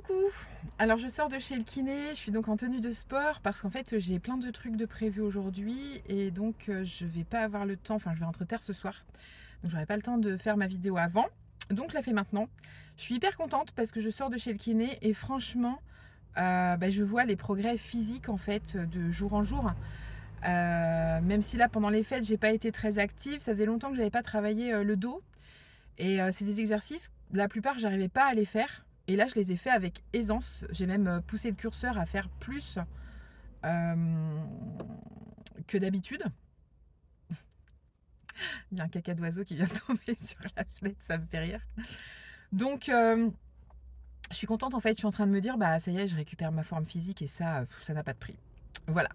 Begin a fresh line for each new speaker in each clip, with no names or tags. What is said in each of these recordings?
Coucou. Alors je sors de chez le kiné, je suis donc en tenue de sport parce qu'en fait j'ai plein de trucs de prévus aujourd'hui et donc je vais pas avoir le temps, enfin je vais rentrer tard ce soir, donc j'aurai pas le temps de faire ma vidéo avant, donc je la fais maintenant. Je suis hyper contente parce que je sors de chez le kiné et franchement je vois les progrès physiques en fait de jour en jour. Même si là pendant les fêtes j'ai pas été très active, ça faisait longtemps que j'avais pas travaillé le dos. Et c'est des exercices, la plupart, j'arrivais pas à les faire. Et là, je les ai fait avec aisance. J'ai même poussé le curseur à faire plus euh, que d'habitude. Il y a un caca d'oiseau qui vient de tomber sur la fenêtre, ça me fait rire. Donc, je suis contente en fait. Je suis en train de me dire, bah ça y est, je récupère ma forme physique et ça n'a pas de prix. Voilà.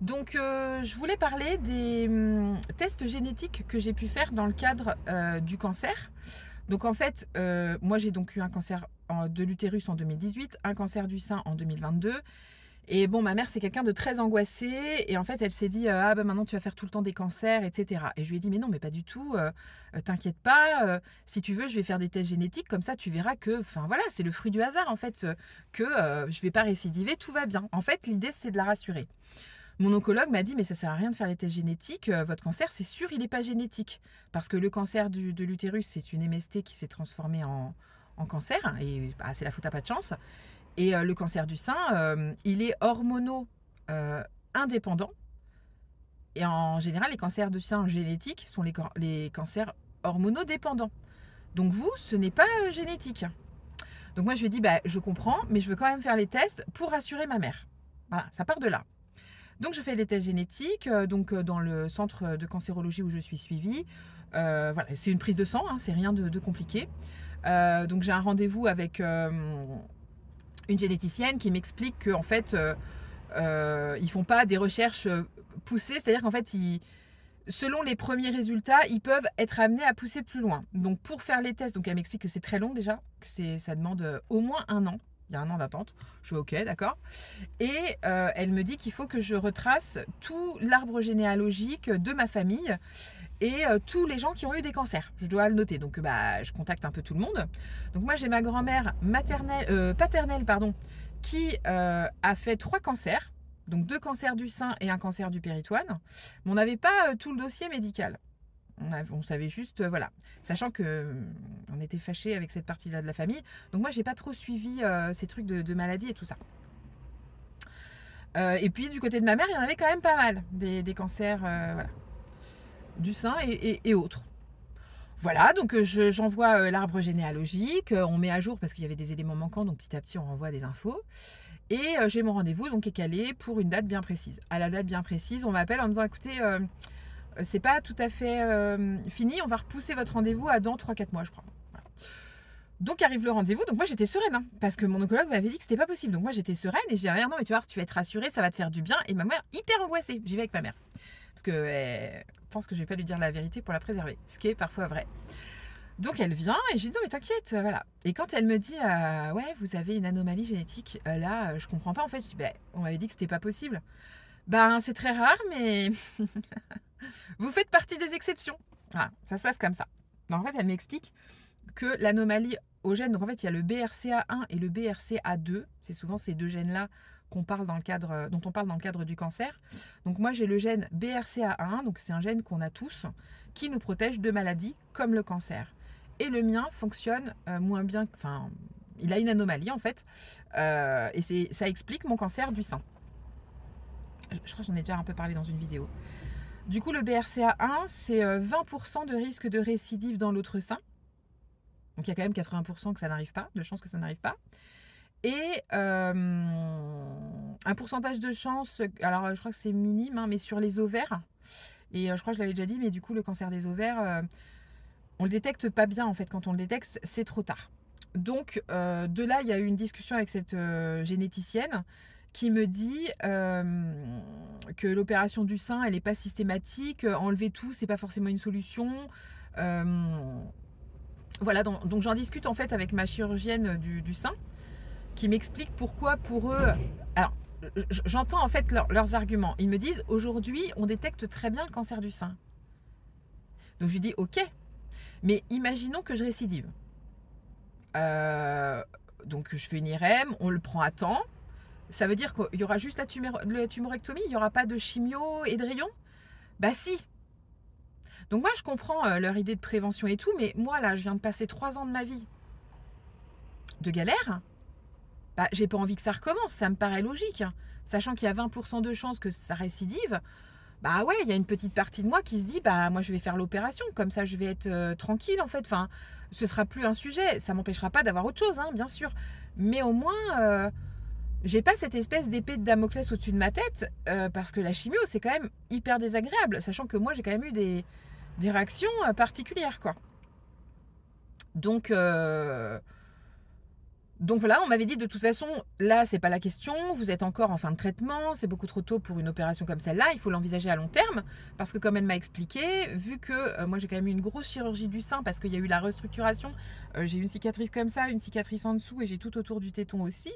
Donc, je voulais parler des tests génétiques que j'ai pu faire dans le cadre du cancer. Donc en fait, moi j'ai donc eu un cancer de l'utérus en 2018, un cancer du sein en 2022. Et bon, ma mère c'est quelqu'un de très angoissé et en fait elle s'est dit ah bah maintenant tu vas faire tout le temps des cancers, etc. Et je lui ai dit mais non, mais pas du tout, t'inquiète pas, si tu veux je vais faire des tests génétiques, comme ça tu verras que, enfin voilà, c'est le fruit du hasard en fait, que je vais pas récidiver, tout va bien. En fait l'idée c'est de la rassurer. Mon oncologue m'a dit mais ça sert à rien de faire les tests génétiques, votre cancer c'est sûr il n'est pas génétique. Parce que le cancer de l'utérus c'est une MST qui s'est transformée en cancer et bah, c'est la faute à pas de chance. Et le cancer du sein, il est hormono euh, indépendant. Et en général les cancers du sein génétiques sont les cancers hormonodépendants. Donc vous, ce n'est pas génétique. Donc moi je lui ai dit bah, je comprends mais je veux quand même faire les tests pour rassurer ma mère. Voilà, ça part de là. Donc je fais les tests génétiques dans le centre de cancérologie où je suis suivie. Voilà, c'est une prise de sang, hein, c'est rien de compliqué. Donc j'ai un rendez-vous avec une généticienne qui m'explique qu'en fait ils font pas des recherches poussées, c'est-à-dire qu'en fait selon les premiers résultats, ils peuvent être amenés à pousser plus loin. Donc pour faire les tests, donc elle m'explique que c'est très long déjà, que ça demande au moins un an. Il y a un an d'attente. Je suis ok, d'accord. Et elle me dit qu'il faut que je retrace tout l'arbre généalogique de ma famille et tous les gens qui ont eu des cancers. Je dois le noter. Donc je contacte un peu tout le monde. Donc moi j'ai ma grand-mère paternelle qui a fait 3 cancers. Donc 2 cancers du sein et un cancer du péritoine. Mais on n'avait pas tout le dossier médical. On savait juste, voilà. Sachant que on était fâchés avec cette partie-là de la famille. Donc moi j'ai pas trop suivi ces trucs de maladies et tout ça. Et puis du côté de ma mère, il y en avait quand même pas mal, des cancers voilà, du sein et autres. Voilà, donc j'envoie l'arbre généalogique, on met à jour parce qu'il y avait des éléments manquants, donc petit à petit on renvoie des infos. Et j'ai mon rendez-vous donc qui est calé pour une date bien précise. À la date bien précise, on m'appelle en me disant écoutez, c'est pas tout à fait fini, on va repousser votre rendez-vous à dans 3-4 mois, je crois. Voilà. Donc arrive le rendez-vous, donc moi j'étais sereine, hein, parce que mon oncologue m'avait dit que c'était pas possible. Donc moi j'étais sereine et j'ai dit non mais tu vois, tu vas être rassurée, ça va te faire du bien. Et ma mère hyper angoissée, j'y vais avec ma mère. Parce qu'elle pense que je vais pas lui dire la vérité pour la préserver, ce qui est parfois vrai. Donc elle vient et je lui dis non mais t'inquiète, voilà. Et quand elle me dit ouais vous avez une anomalie génétique, là je comprends pas en fait, je dis on m'avait dit que c'était pas possible. Ben c'est très rare mais vous faites partie des exceptions. Voilà, ça se passe comme ça. Donc, en fait elle m'explique que l'anomalie au gène, donc en fait il y a le BRCA1 et le BRCA2, c'est souvent ces 2 gènes-là dont on parle dans le cadre du cancer. Donc moi j'ai le gène BRCA1, donc c'est un gène qu'on a tous, qui nous protège de maladies comme le cancer. Et le mien fonctionne moins bien, enfin il a une anomalie en fait, et ça explique mon cancer du sein. Je crois que j'en ai déjà un peu parlé dans une vidéo. Du coup le BRCA1 c'est 20% de risque de récidive dans l'autre sein. Donc il y a quand même 80% que ça n'arrive pas, de chances que ça n'arrive pas. Et un pourcentage de chance, alors je crois que c'est minime, hein, mais sur les ovaires. Et je crois que je l'avais déjà dit, mais du coup le cancer des ovaires, on le détecte pas bien en fait. Quand on le détecte, c'est trop tard. Donc de là, il y a eu une discussion avec cette généticienne qui me dit que l'opération du sein, elle n'est pas systématique, enlever tout, c'est pas forcément une solution. Voilà, donc j'en discute en fait avec ma chirurgienne du sein qui m'explique pourquoi pour eux... Alors, j'entends en fait leurs arguments. Ils me disent, aujourd'hui, on détecte très bien le cancer du sein. Donc je lui dis, ok, mais imaginons que je récidive. Donc je fais une IRM, on le prend à temps. Ça veut dire qu'il y aura juste la tumorectomie, il n'y aura pas de chimio et de rayons? Bah si. Donc moi je comprends leur idée de prévention et tout, mais moi là je viens de passer 3 ans de ma vie de galère. Bah, j'ai pas envie que ça recommence, ça me paraît logique. Sachant qu'il y a 20% de chances que ça récidive, bah ouais, il y a une petite partie de moi qui se dit, bah moi je vais faire l'opération, comme ça je vais être tranquille en fait. Enfin, ce sera plus un sujet, ça m'empêchera pas d'avoir autre chose, hein, bien sûr. Mais au moins, j'ai pas cette espèce d'épée de Damoclès au-dessus de ma tête, parce que la chimio c'est quand même hyper désagréable, sachant que moi j'ai quand même eu des réactions particulières, quoi. Donc, donc voilà, on m'avait dit de toute façon, là, c'est pas la question, vous êtes encore en fin de traitement, c'est beaucoup trop tôt pour une opération comme celle-là, il faut l'envisager à long terme, parce que comme elle m'a expliqué, vu que moi j'ai quand même eu une grosse chirurgie du sein, parce qu'il y a eu la restructuration, j'ai une cicatrice comme ça, une cicatrice en dessous, et j'ai tout autour du téton aussi,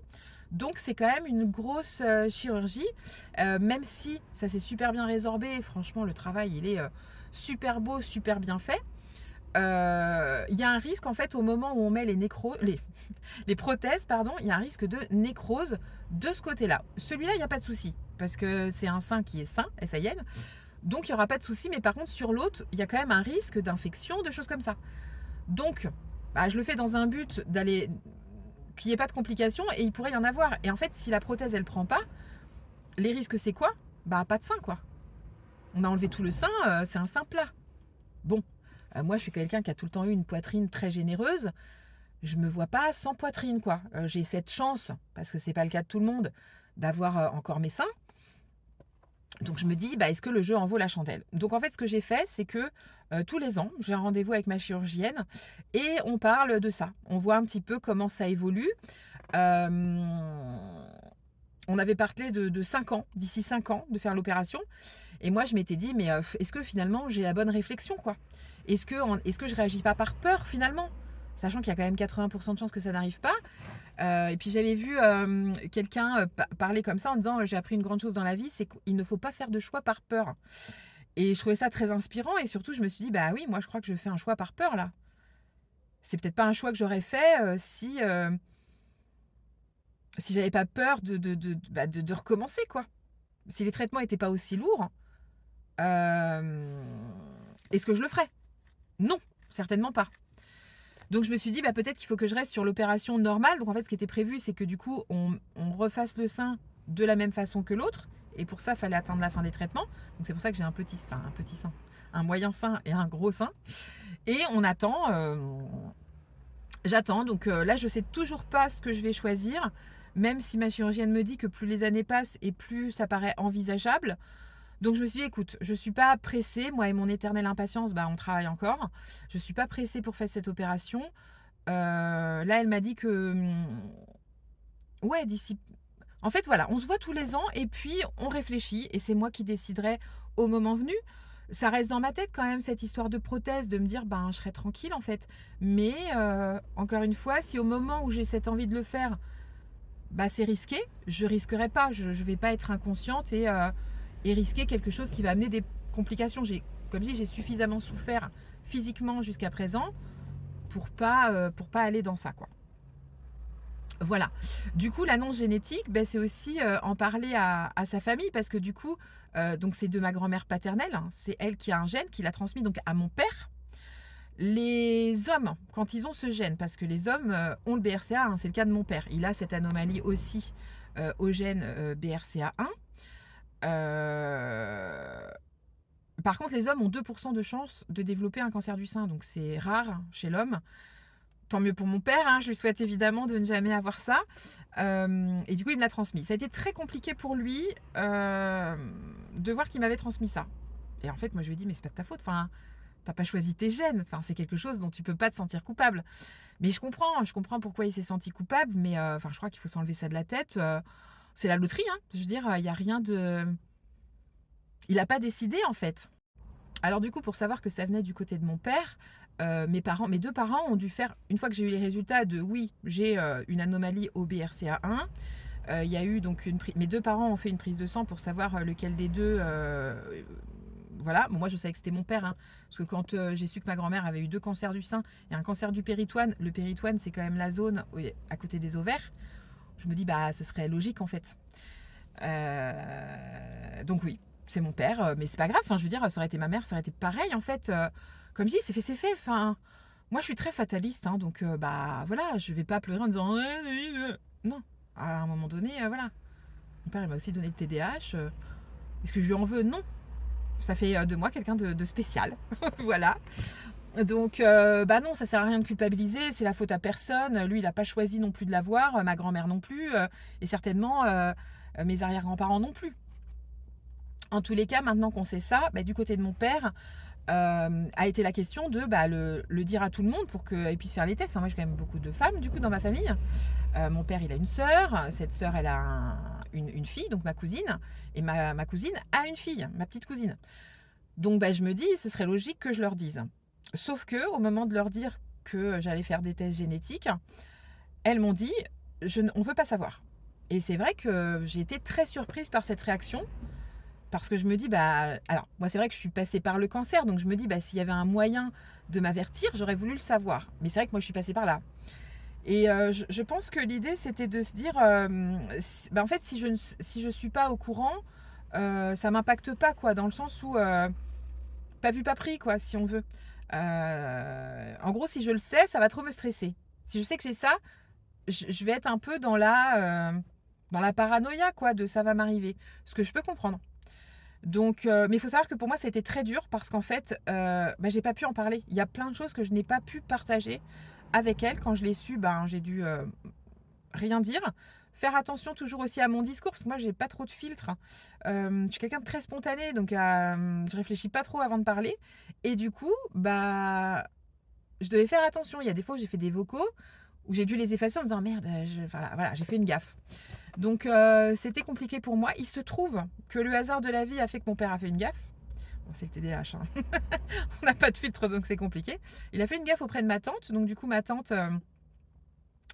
donc c'est quand même une grosse chirurgie, même si ça s'est super bien résorbé, franchement le travail il est super beau, super bien fait. Il y a un risque en fait au moment où on met les prothèses, pardon, il y a un risque de nécrose de ce côté-là. Celui-là, il n'y a pas de souci, parce que c'est un sein qui est sain, SAIN, donc il n'y aura pas de souci, mais par contre sur l'autre, il y a quand même un risque d'infection, de choses comme ça. Donc, bah, je le fais dans un but d'aller qu'il n'y ait pas de complications, et il pourrait y en avoir. Et en fait, si la prothèse, elle prend pas, les risques, c'est quoi? Bah, pas de sein, quoi. On a enlevé tout le sein, c'est un sein plat. Bon, moi, je suis quelqu'un qui a tout le temps eu une poitrine très généreuse. Je me vois pas sans poitrine, quoi. J'ai cette chance, parce que c'est pas le cas de tout le monde, d'avoir encore mes seins. Donc je me dis, bah, est-ce que le jeu en vaut la chandelle? Donc en fait, ce que j'ai fait, c'est que tous les ans, j'ai un rendez-vous avec ma chirurgienne et on parle de ça. On voit un petit peu comment ça évolue. Euh, on avait parlé de 5 ans, d'ici 5 ans, de faire l'opération. Et moi, je m'étais dit, mais est-ce que finalement, j'ai la bonne réflexion, quoi? Est-ce que je réagis pas par peur, finalement? Sachant qu'il y a quand même 80% de chances que ça n'arrive pas. Et puis j'avais vu quelqu'un parler comme ça en disant, j'ai appris une grande chose dans la vie, c'est qu'il ne faut pas faire de choix par peur. Et je trouvais ça très inspirant et surtout je me suis dit, bah oui, moi je crois que je fais un choix par peur là. C'est peut-être pas un choix que j'aurais fait si j'avais pas peur de recommencer, quoi. Si les traitements n'étaient pas aussi lourds, est-ce que je le ferais? Non, certainement pas. Donc je me suis dit, bah, peut-être qu'il faut que je reste sur l'opération normale. Donc en fait, ce qui était prévu, c'est que du coup, on refasse le sein de la même façon que l'autre. Et pour ça, il fallait attendre la fin des traitements. Donc c'est pour ça que j'ai un petit sein, un moyen sein et un gros sein. Et on attend, j'attends. Donc là, je sais toujours pas ce que je vais choisir. Même si ma chirurgienne me dit que plus les années passent et plus ça paraît envisageable. Donc je me suis dit, écoute, je ne suis pas pressée, moi et mon éternelle impatience, bah, on travaille encore. Je ne suis pas pressée pour faire cette opération. Là, elle m'a dit que, ouais, d'ici... En fait, voilà, on se voit tous les ans et puis on réfléchit et c'est moi qui déciderai au moment venu. Ça reste dans ma tête quand même, cette histoire de prothèse, de me dire, ben, je serai tranquille en fait. Mais, encore une fois, si au moment où j'ai cette envie de le faire, bah, c'est risqué, je risquerai pas. Je ne vais pas être inconsciente et risquer quelque chose qui va amener des complications. Comme je dis, j'ai suffisamment souffert physiquement jusqu'à présent pour pas aller dans ça, quoi. Voilà. Du coup, l'annonce génétique, ben, c'est aussi en parler à sa famille parce que du coup, donc c'est de ma grand-mère paternelle, hein, c'est elle qui a un gène, qui l'a transmis donc à mon père. Les hommes, quand ils ont ce gène, parce que les hommes ont le BRCA, hein, c'est le cas de mon père, il a cette anomalie aussi au gène BRCA1. Par contre, les hommes ont 2% de chance de développer un cancer du sein, donc c'est rare chez l'homme. Tant mieux pour mon père, hein, je lui souhaite évidemment de ne jamais avoir ça. Et du coup, il me l'a transmis. Ça a été très compliqué pour lui de voir qu'il m'avait transmis ça. Et en fait, moi, je lui ai dit, mais c'est pas de ta faute. Enfin, t'as pas choisi tes gènes. Enfin, c'est quelque chose dont tu peux pas te sentir coupable. Mais je comprends pourquoi il s'est senti coupable. Mais enfin, je crois qu'il faut s'enlever ça de la tête. C'est la loterie, hein. Je veux dire, il y a rien de... Il n'a pas décidé, en fait. Alors du coup, pour savoir que ça venait du côté de mon père, mes deux parents ont dû faire, une fois que j'ai eu les résultats de oui, j'ai une anomalie au BRCA1, il y a eu donc mes deux parents ont fait une prise de sang pour savoir lequel des deux voilà, bon, moi je savais que c'était mon père, hein, parce que quand j'ai su que ma grand-mère avait eu 2 cancers du sein et un cancer du péritoine, le péritoine c'est quand même la zone à côté des ovaires, je me dis bah ce serait logique en fait. Donc oui, c'est mon père, mais c'est pas grave, enfin, je veux dire, ça aurait été ma mère, ça aurait été pareil en fait. Comme je dis, c'est fait. Enfin, moi je suis très fataliste, hein, donc bah voilà, je vais pas pleurer en disant non. À un moment donné, voilà. Mon père il m'a aussi donné le TDAH. Est-ce que je lui en veux? Non. Ça fait de moi quelqu'un de spécial. Voilà. Donc, bah non, ça sert à rien de culpabiliser, c'est la faute à personne. Lui, il n'a pas choisi non plus de l'avoir, ma grand-mère non plus, et certainement mes arrière-grands-parents non plus. En tous les cas, maintenant qu'on sait ça, bah, du côté de mon père, a été la question de bah, le dire à tout le monde pour qu'ils puissent faire les tests. Moi, j'ai quand même beaucoup de femmes, du coup, dans ma famille. Mon père, il a une sœur. Cette sœur, elle a une fille, donc ma cousine. Et ma cousine a une fille, ma petite cousine. Donc, bah, je me dis, ce serait logique que je leur dise. Sauf que, au moment de leur dire que j'allais faire des tests génétiques, elles m'ont dit, on ne veut pas savoir. Et c'est vrai que j'ai été très surprise par cette réaction. Parce que je me dis, bah, alors, moi, c'est vrai que je suis passée par le cancer, donc je me dis, bah, s'il y avait un moyen de m'avertir, j'aurais voulu le savoir. Mais c'est vrai que moi, je suis passée par là. Et je pense que l'idée, c'était de se dire, bah, en fait, si je suis pas au courant, ça m'impacte pas, quoi, dans le sens où, pas vu, pas pris, quoi, si on veut. En gros, si je le sais, ça va trop me stresser. Si je sais que j'ai ça, je vais être un peu dans la paranoïa, quoi, de ça va m'arriver. Ce que je peux comprendre. Donc, mais il faut savoir que pour moi, ça a été très dur parce qu'en fait, bah, j'ai pas pu en parler. Il y a plein de choses que je n'ai pas pu partager avec elle. Quand je l'ai su, ben, j'ai dû rien dire. Faire attention toujours aussi à mon discours parce que moi, j'ai pas trop de filtre. Je suis quelqu'un de très spontané, donc je réfléchis pas trop avant de parler. Et du coup, bah, je devais faire attention. Il y a des fois où j'ai fait des vocaux où j'ai dû les effacer en me disant merde, voilà, j'ai fait une gaffe. Donc c'était compliqué pour moi. Il se trouve que le hasard de la vie a fait que mon père a fait une gaffe. Bon, c'est le TDAH, hein. On n'a pas de filtre, donc c'est compliqué. Il a fait une gaffe auprès de ma tante. Donc du coup, ma tante,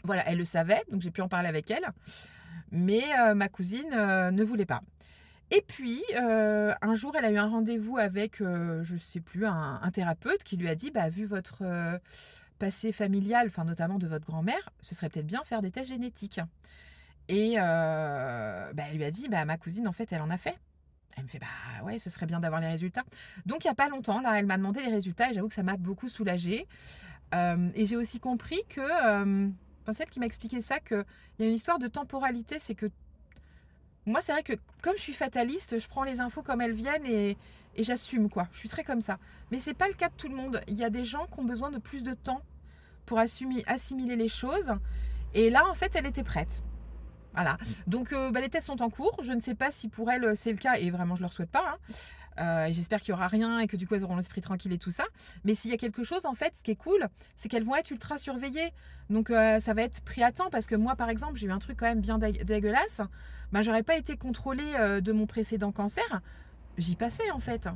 voilà, elle le savait. Donc j'ai pu en parler avec elle. Mais ma cousine ne voulait pas. Et puis, un jour, elle a eu un rendez-vous avec, je ne sais plus, un thérapeute qui lui a dit, bah, vu votre passé familial, enfin notamment de votre grand-mère, ce serait peut-être bien faire des tests génétiques. Et bah, elle lui a dit, bah, ma cousine, en fait, elle en a fait. Elle me fait, bah ouais, ce serait bien d'avoir les résultats. Donc, il n'y a pas longtemps, là, elle m'a demandé les résultats et j'avoue que ça m'a beaucoup soulagée. Et j'ai aussi compris que, enfin, celle qui m'a expliqué ça, qu'il y a une histoire de temporalité, c'est que moi, c'est vrai que comme je suis fataliste, je prends les infos comme elles viennent et j'assume, quoi. Je suis très comme ça. Mais c'est pas le cas de tout le monde. Il y a des gens qui ont besoin de plus de temps pour assimiler les choses. Et là, en fait, elle était prête. Voilà. Donc, bah, les tests sont en cours. Je ne sais pas si pour elles, c'est le cas. Et vraiment, je leur souhaite pas, hein. Et j'espère qu'il n'y aura rien et que du coup, elles auront l'esprit tranquille et tout ça. Mais s'il y a quelque chose, en fait, ce qui est cool, c'est qu'elles vont être ultra surveillées. Donc, ça va être pris à temps. Parce que moi, par exemple, j'ai eu un truc quand même bien dégueulasse. Bah, j'aurais pas été contrôlée de mon précédent cancer. J'y passais, en fait.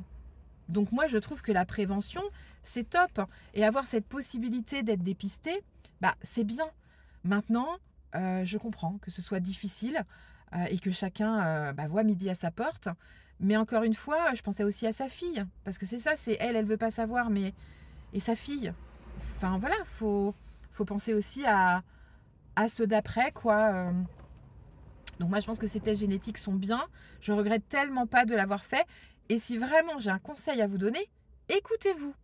Donc, moi, je trouve que la prévention, c'est top. Et avoir cette possibilité d'être dépistée, bah, c'est bien. Maintenant, je comprends que ce soit difficile et que chacun bah, voit midi à sa porte. Mais encore une fois, je pensais aussi à sa fille. Parce que c'est ça, c'est elle veut pas savoir, mais... Et sa fille. Enfin, voilà, faut penser aussi à ceux d'après, quoi. Donc moi, je pense que ces tests génétiques sont bien. Je regrette tellement pas de l'avoir fait. Et si vraiment j'ai un conseil à vous donner, écoutez-vous.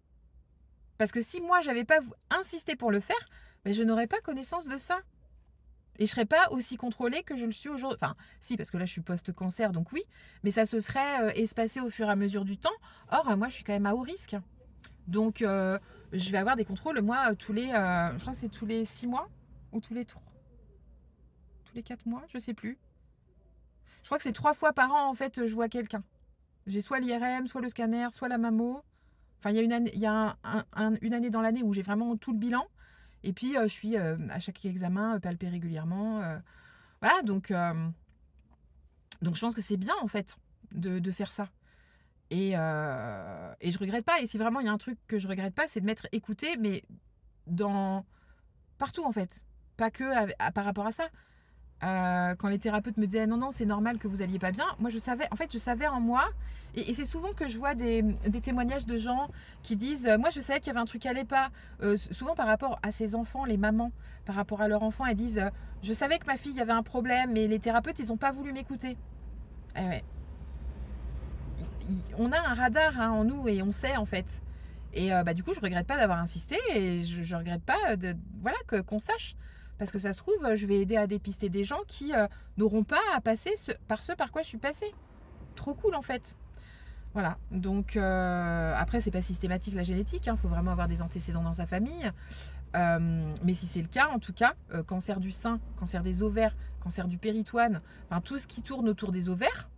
Parce que si moi, j'avais pas insisté pour le faire, ben, je n'aurais pas connaissance de ça. Et je ne serais pas aussi contrôlée que je le suis aujourd'hui. Enfin, si, parce que là, je suis post-cancer, donc oui. Mais ça se serait espacé au fur et à mesure du temps. Or, moi, je suis quand même à haut risque. Donc, je vais avoir des contrôles, moi, je crois que c'est tous les 6 mois ou tous les 4 mois, je ne sais plus. Je crois que c'est 3 fois par an, en fait, je vois quelqu'un. J'ai soit l'IRM, soit le scanner, soit la mammo. Enfin, il y a une année, une année dans l'année où j'ai vraiment tout le bilan. Et puis, je suis à chaque examen palpée régulièrement. Voilà, donc je pense que c'est bien, en fait, de faire ça. Et je regrette pas. Et si vraiment il y a un truc que je regrette pas, c'est de m'être écoutée, mais partout, en fait. Pas que par rapport à ça. Quand les thérapeutes me disaient non, non, c'est normal que vous alliez pas bien, moi je savais en moi, et c'est souvent que je vois des témoignages de gens qui disent moi je savais qu'il y avait un truc qui allait pas. Souvent par rapport à ces enfants, les mamans, par rapport à leurs enfants, elles disent je savais que ma fille avait un problème, mais les thérapeutes ils ont pas voulu m'écouter. Eh ouais. On a un radar hein, en nous et on sait en fait. Et du coup, je regrette pas d'avoir insisté et je regrette pas voilà, qu'on sache. Parce que ça se trouve, je vais aider à dépister des gens qui n'auront pas à passer par ce par quoi je suis passée. Trop cool en fait. Voilà. Donc après, c'est pas systématique la génétique. Il faut vraiment avoir des antécédents dans sa famille. Mais si c'est le cas, en tout cas, cancer du sein, cancer des ovaires, cancer du péritoine, enfin tout ce qui tourne autour des ovaires,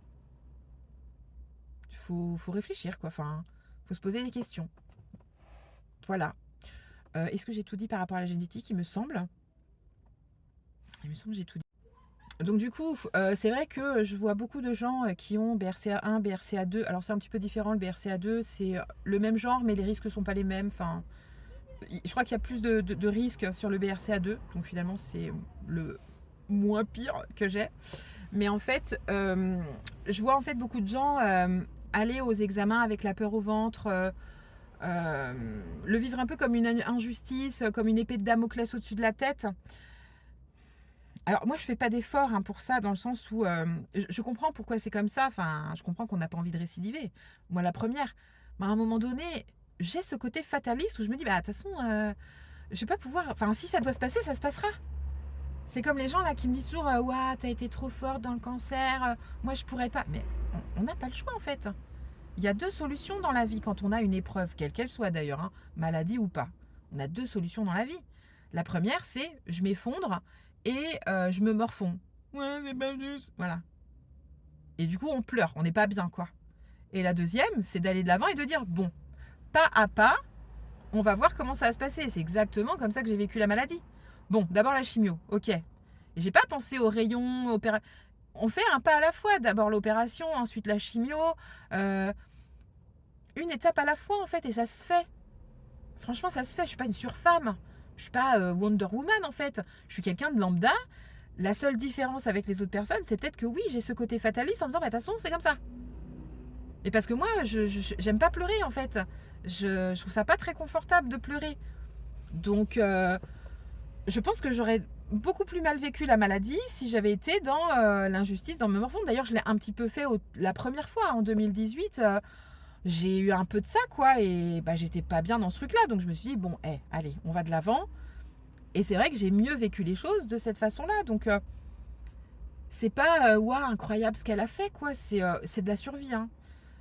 faut réfléchir quoi. Enfin, faut se poser des questions. Voilà. Est-ce que j'ai tout dit par rapport à la génétique? Il me semble. Il me semble que j'ai tout dit. Donc du coup, c'est vrai que je vois beaucoup de gens qui ont BRCA1, BRCA2. Alors c'est un petit peu différent, le BRCA2, c'est le même genre, mais les risques ne sont pas les mêmes. Enfin, je crois qu'il y a plus de risques sur le BRCA2. Donc finalement, c'est le moins pire que j'ai. Mais en fait, je vois en fait beaucoup de gens aller aux examens avec la peur au ventre, le vivre un peu comme une injustice, comme une épée de Damoclès au-dessus de la tête. Alors moi je fais pas d'effort hein, pour ça, dans le sens où je comprends pourquoi c'est comme ça, enfin je comprends qu'on n'a pas envie de récidiver, moi la première, mais à un moment donné j'ai ce côté fataliste où je me dis bah de toute façon je vais pas pouvoir, enfin si ça doit se passer ça se passera. C'est comme les gens là qui me disent toujours ouah t'as été trop forte dans le cancer, moi je pourrais pas, mais on n'a pas le choix en fait. Il y a deux solutions dans la vie quand on a une épreuve, quelle qu'elle soit d'ailleurs, hein, maladie ou pas. On a deux solutions dans la vie. La première, c'est je m'effondre et je me morfonds. Ouais, c'est pas juste. Voilà. Et du coup, on pleure, on n'est pas bien, quoi. Et la deuxième, c'est d'aller de l'avant et de dire bon, pas à pas, on va voir comment ça va se passer. C'est exactement comme ça que j'ai vécu la maladie. Bon, d'abord la chimio, ok. Et j'ai pas pensé aux rayons, on fait un pas à la fois. D'abord l'opération, ensuite la chimio. Une étape à la fois, en fait, et ça se fait. Franchement, ça se fait. Je suis pas une surfemme. Je suis pas Wonder Woman, en fait. Je suis quelqu'un de lambda. La seule différence avec les autres personnes, c'est peut-être que oui, j'ai ce côté fataliste en me disant, bah, de toute façon, c'est comme ça. Et parce que moi, j'aime pas pleurer, en fait. Je trouve ça pas très confortable de pleurer. Donc, je pense que j'aurais beaucoup plus mal vécu la maladie si j'avais été dans l'injustice, dans me morfondre. D'ailleurs, je l'ai un petit peu fait la première fois, en 2018. J'ai eu un peu de ça, quoi, et bah, j'étais pas bien dans ce truc-là. Donc je me suis dit, bon, allez, on va de l'avant. Et c'est vrai que j'ai mieux vécu les choses de cette façon-là. Donc, c'est pas, waouh, incroyable ce qu'elle a fait, quoi. C'est de la survie, hein.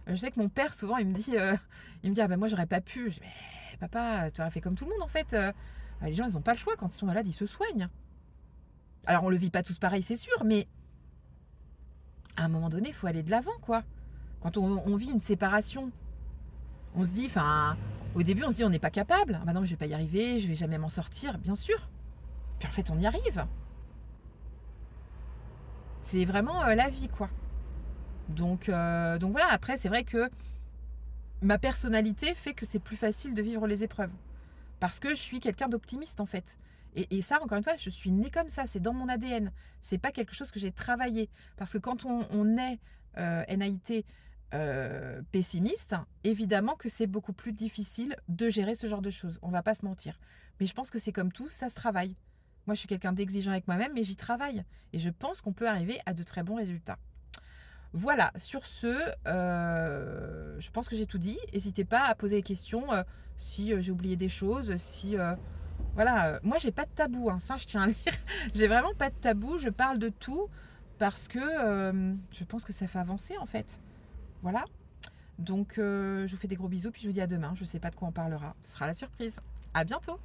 Je sais que mon père, souvent, il me dit ah ben moi, j'aurais pas pu. Je dis, mais papa, tu aurais fait comme tout le monde, en fait. Les gens, ils ont pas le choix. Quand ils sont malades, ils se soignent. Alors, on le vit pas tous pareil, c'est sûr, mais à un moment donné, il faut aller de l'avant, quoi. Quand on vit une séparation, on se dit, enfin, au début, on se dit, on n'est pas capable. Ah bah non, mais je vais pas y arriver, je vais jamais m'en sortir, bien sûr. Puis en fait, on y arrive. C'est vraiment la vie, quoi. Donc voilà, après, c'est vrai que ma personnalité fait que c'est plus facile de vivre les épreuves. Parce que je suis quelqu'un d'optimiste, en fait. Et ça, encore une fois, je suis née comme ça, c'est dans mon ADN. C'est pas quelque chose que j'ai travaillé. Parce que quand on est NAIT pessimiste, évidemment que c'est beaucoup plus difficile de gérer ce genre de choses. On va pas se mentir. Mais je pense que c'est comme tout, ça se travaille. Moi, je suis quelqu'un d'exigeant avec moi-même, mais j'y travaille. Et je pense qu'on peut arriver à de très bons résultats. Voilà, sur ce, je pense que j'ai tout dit. N'hésitez pas à poser des questions si j'ai oublié des choses, si... voilà, moi j'ai pas de tabou, hein, ça je tiens à le dire. J'ai vraiment pas de tabou, je parle de tout parce que je pense que ça fait avancer en fait. Voilà, donc je vous fais des gros bisous puis je vous dis à demain. Je sais pas de quoi on parlera, ce sera la surprise. À bientôt.